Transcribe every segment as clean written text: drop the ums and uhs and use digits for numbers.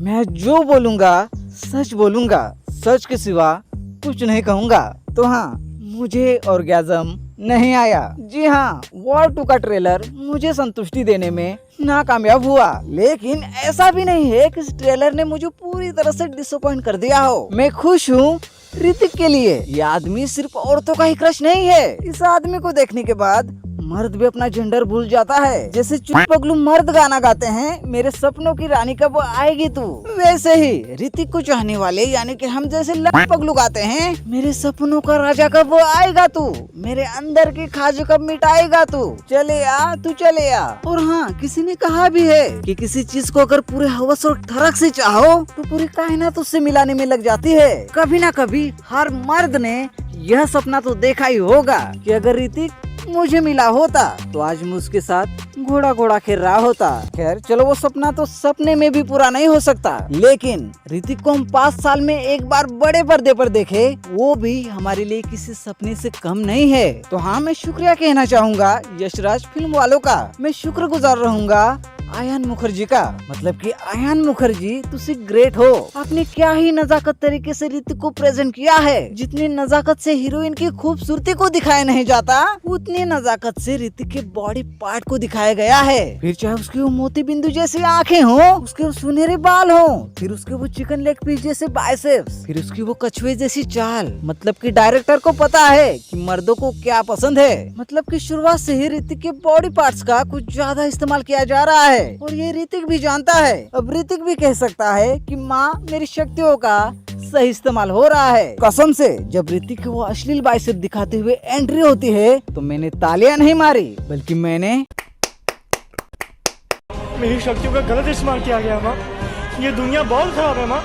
मैं जो बोलूंगा सच बोलूंगा, सच के सिवा कुछ नहीं कहूंगा। तो हाँ, मुझे ऑर्गेज़म नहीं आया। जी हाँ, वॉर 2 का ट्रेलर मुझे संतुष्टि देने में नाकामयाब हुआ। लेकिन ऐसा भी नहीं है कि इस ट्रेलर ने मुझे पूरी तरह से डिसअपॉइंट कर दिया हो। मैं खुश हूँ ऋतिक के लिए। ये आदमी सिर्फ औरतों का ही क्रश नहीं है। इस आदमी को देखने के बाद मर्द भी अपना जेंडर भूल जाता है। जैसे चुप पगलू मर्द गाना गाते हैं, मेरे सपनों की रानी कब आएगी तू, वैसे ही ऋतिक को चाहने वाले यानी कि हम जैसे लट पगलू गाते हैं, मेरे सपनों का राजा कब आएगा तू, मेरे अंदर की खाज कब मिटाएगा तू, चले आ तू चले आ। और हाँ, किसी ने कहा भी है कि किसी चीज को अगर पूरे हवस और ठरक से चाहो तो पूरी कायनात उससे मिलाने में लग जाती है। कभी ना कभी हर मर्द ने यह सपना तो देखा ही होगा कि अगर ऋतिक मुझे मिला होता तो आज मैं उसके साथ घोड़ा घोड़ा खेल रहा होता। खैर चलो, वो सपना तो सपने में भी पूरा नहीं हो सकता, लेकिन ऋतिक को हम 5 साल में एक बार बड़े पर्दे पर देखे, वो भी हमारे लिए किसी सपने से कम नहीं है। तो हाँ, मैं शुक्रिया कहना चाहूँगा यशराज फिल्म वालों का। मैं शुक्रगुजार रहूँगा आयान मुखर्जी का। मतलब कि आयान मुखर्जी तुसी ग्रेट हो। आपने क्या ही नजाकत तरीके से ऋतिक को प्रेजेंट किया है। जितनी नजाकत से हीरोइन की खूबसूरती को दिखाया नहीं जाता, उतनी नजाकत से ऋतिक के बॉडी पार्ट को दिखाया गया है। फिर चाहे उसकी वो मोती बिंदु जैसी आंखें हो, उसके वो सुनहरे बाल हो, फिर उसके वो चिकन लेग पीस जैसे बाइसेप्स, फिर उसकी वो कछुए जैसी चाल। मतलब कि डायरेक्टर को पता है कि मर्दों को क्या पसंद है। मतलब कि शुरुआत से ही ऋतिक के बॉडी पार्ट्स का कुछ ज्यादा इस्तेमाल किया जा रहा है और ये ऋतिक भी जानता है। अब ऋतिक भी कह सकता है कि माँ, मेरी शक्तियों का सही इस्तेमाल हो रहा है। कसम से जब ऋतिक वो अश्लील बाइसेप दिखाते हुए एंट्री होती है तो मैंने तालियां नहीं मारी, बल्कि मैंने मेरी शक्तियों का गलत इस्तेमाल किया गया माँ। ये दुनिया बहुत खराब है माँ।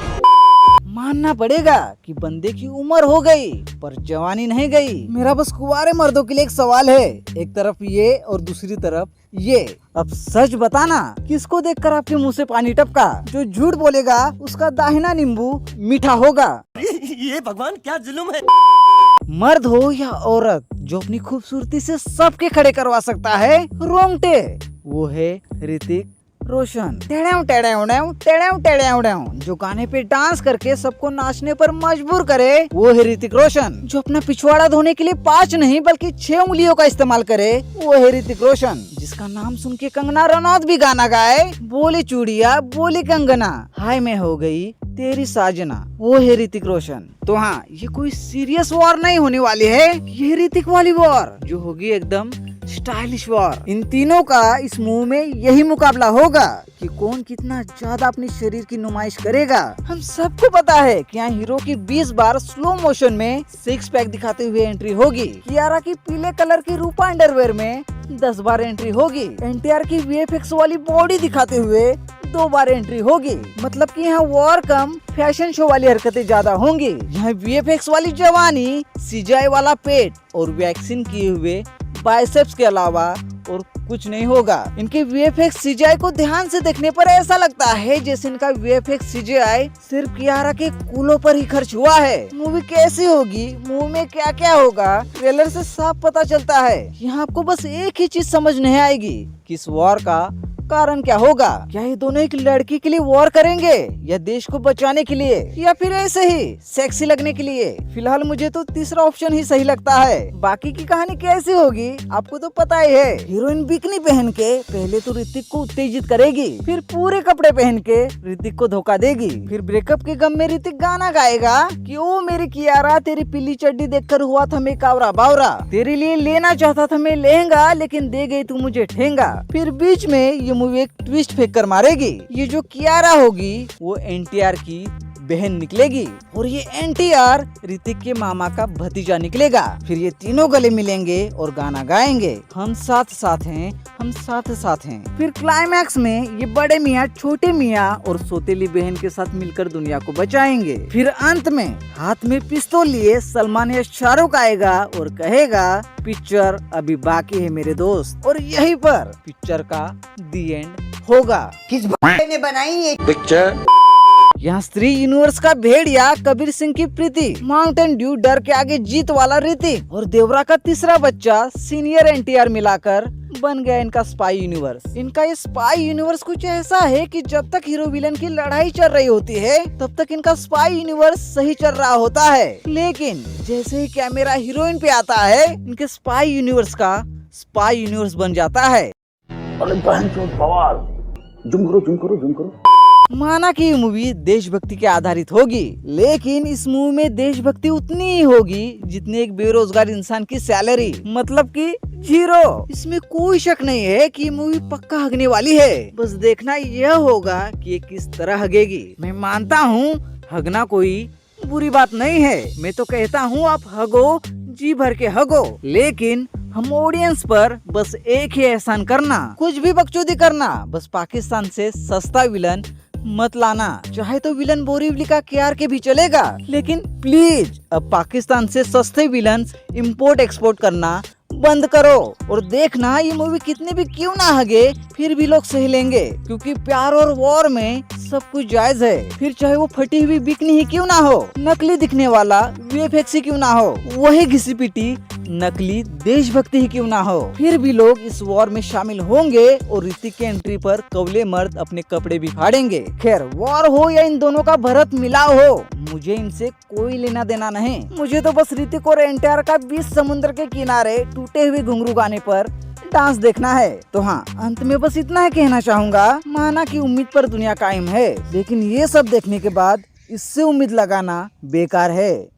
मानना पड़ेगा कि बंदे की उम्र हो गई पर जवानी नहीं गई। मेरा बस कुंवारे मर्दों के लिए एक सवाल है, एक तरफ ये और दूसरी तरफ ये। अब सच बताना, किसको देखकर आपके मुंह से पानी टपका? जो झूठ बोलेगा उसका दाहिना नींबू मीठा होगा। ये भगवान क्या जुल्म है। मर्द हो या औरत, जो अपनी खूबसूरती से सबके खड़े करवा सकता है रोंगटे, वो है ऋतिक रोशन। टेढ़ेव टेढ़ेव टेढ़ेव टेढ़ेव टेढ़ेव टेढ़ेव, जो गाने पे डांस करके सबको नाचने पर मजबूर करे, वो है ऋतिक रोशन। जो अपना पिछवाड़ा धोने के लिए 5 नहीं बल्कि 6 उंगलियों का इस्तेमाल करे, वो है ऋतिक रोशन। जिसका नाम सुन के कंगना रनौत भी गाना गाए, बोली चूड़िया बोली कंगना, हाय मैं हो गई तेरी साजना, वो है ऋतिक रोशन। तो हाँ, ये कोई सीरियस वॉर नहीं होने वाली है, ये ऋतिक वाली वॉर जो होगी एकदम स्टाइलिश वॉर। इन तीनों का इस मूवी में यही मुकाबला होगा कि कौन कितना ज्यादा अपने शरीर की नुमाइश करेगा। हम सबको पता है कि यहाँ हीरो की 20 बार स्लो मोशन में 6 पैक दिखाते हुए एंट्री होगी। कियारा की पीले कलर की रूपा अंडरवेयर में 10 बार एंट्री होगी। एनटीआर की वीएफएक्स वाली बॉडी दिखाते हुए 2 बार एंट्री होगी। मतलब कि यहाँ वॉर कम फैशन शो वाली हरकतें ज्यादा होंगी। यहाँ वीएफएक्स वाली जवानी, सीजीआई वाला पेट और वैक्सीन किए हुए बाइसेप्स के अलावा और कुछ नहीं होगा। इनके वीएफएक्स सीजीआई को ध्यान से देखने पर ऐसा लगता है जैसे इनका वीएफएक्स सीजीआई सिर्फ कियारा के कूलों पर ही खर्च हुआ है। मूवी कैसी होगी, मूवी में क्या क्या होगा, ट्रेलर से साफ पता चलता है। यहाँ आपको बस एक ही चीज समझ नहीं आएगी कि इस वॉर का कारण क्या होगा। क्या ये दोनों एक लड़की के लिए वॉर करेंगे या देश को बचाने के लिए, या फिर ऐसे ही सेक्सी लगने के लिए? फिलहाल मुझे तो तीसरा ऑप्शन ही सही लगता है। बाकी की कहानी कैसी होगी आपको तो पता ही है। हीरोइन बिकनी पहन के पहले तो ऋतिक को उत्तेजित करेगी, फिर पूरे कपड़े पहन के ऋतिक को धोखा देगी, फिर ब्रेकअप के गम में ऋतिक गाना गाएगा कि ओ मेरी कियारा तेरी पीली चड्डी देखकर हुआ था मैं कावरा बावरा, तेरे लिए लेना चाहता था मैं लहंगा लेकिन दे गई तू मुझे ठेंगा। फिर बीच में ये मूवी एक ट्विस्ट फेंक कर मारेगी। ये जो कियारा होगी वो एनटीआर की बहन निकलेगी और ये एनटीआर ऋतिक के मामा का भतीजा निकलेगा। फिर ये तीनों गले मिलेंगे और गाना गाएंगे, हम साथ साथ हैं, हम साथ साथ हैं। फिर क्लाइमैक्स में ये बड़े मियाँ छोटे मियाँ और सौतेली बहन के साथ मिलकर दुनिया को बचाएंगे। फिर अंत में हाथ में पिस्तौल लिए सलमान या शाहरुख आएगा और कहेगा पिक्चर अभी बाकी है मेरे दोस्त, और यहीं पर पिक्चर का दी एंड होगा। किस भाई ने बनाई ये पिक्चर? यहाँ स्त्री यूनिवर्स का भेड़िया कबीर सिंह की प्रीति, माउंटेन ड्यू डर के आगे जीत वाला ऋतिक और देवरा का तीसरा बच्चा सीनियर एनटीआर मिलाकर बन गया इनका स्पाई यूनिवर्स। इनका ये स्पाई यूनिवर्स कुछ ऐसा है कि जब तक हीरो विलन की लड़ाई चल रही होती है तब तक इनका स्पाई यूनिवर्स सही चल रहा होता है, लेकिन जैसे ही कैमरा हीरोइन पे आता है इनके स्पाई यूनिवर्स का स्पाई यूनिवर्स बन जाता है। माना कि ये मूवी देशभक्ति के आधारित होगी, लेकिन इस मूवी में देशभक्ति उतनी ही होगी जितनी एक बेरोजगार इंसान की सैलरी, मतलब कि 0। इसमें कोई शक नहीं है कि ये मूवी पक्का हगने वाली है। बस देखना यह होगा कि ये किस तरह हगेगी। मैं मानता हूँ हगना कोई बुरी बात नहीं है, मैं तो कहता हूँ आप हगो, जी भर के हगो, लेकिन हम ऑडियंस पर बस एक ही एहसान करना, कुछ भी बकचोदी करना, बस पाकिस्तान से सस्ता विलन मत लाना। चाहे तो विलन बोरीवली का KRK भी चलेगा, लेकिन प्लीज अब पाकिस्तान से सस्ते विलन इंपोर्ट एक्सपोर्ट करना बंद करो। और देखना ये मूवी कितने भी क्यों ना हगे फिर भी लोग सह लेंगे, क्योंकि प्यार और वॉर में सब कुछ जायज है। फिर चाहे वो फटी हुई बिकनी ही क्यों ना हो, नकली दिखने वाला VFX ही क्यों ना हो, वही घिसी पिटी नकली देशभक्ति ही क्यों ना हो, फिर भी लोग इस वॉर में शामिल होंगे और ऋतिक के एंट्री पर कवले मर्द अपने कपड़े भी फाड़ेंगे। खैर वॉर हो या इन दोनों का भरत मिलाव हो, मुझे इनसे कोई लेना देना नहीं। मुझे तो बस ऋतिक और NTR का बीच समुद्र के किनारे टूटे हुए घुंघरू गाने पर डांस देखना है। तो हाँ, अंत में बस इतना ही कहना चाहूँगा, माना कि उम्मीद पर दुनिया कायम है, लेकिन ये सब देखने के बाद इससे उम्मीद लगाना बेकार है।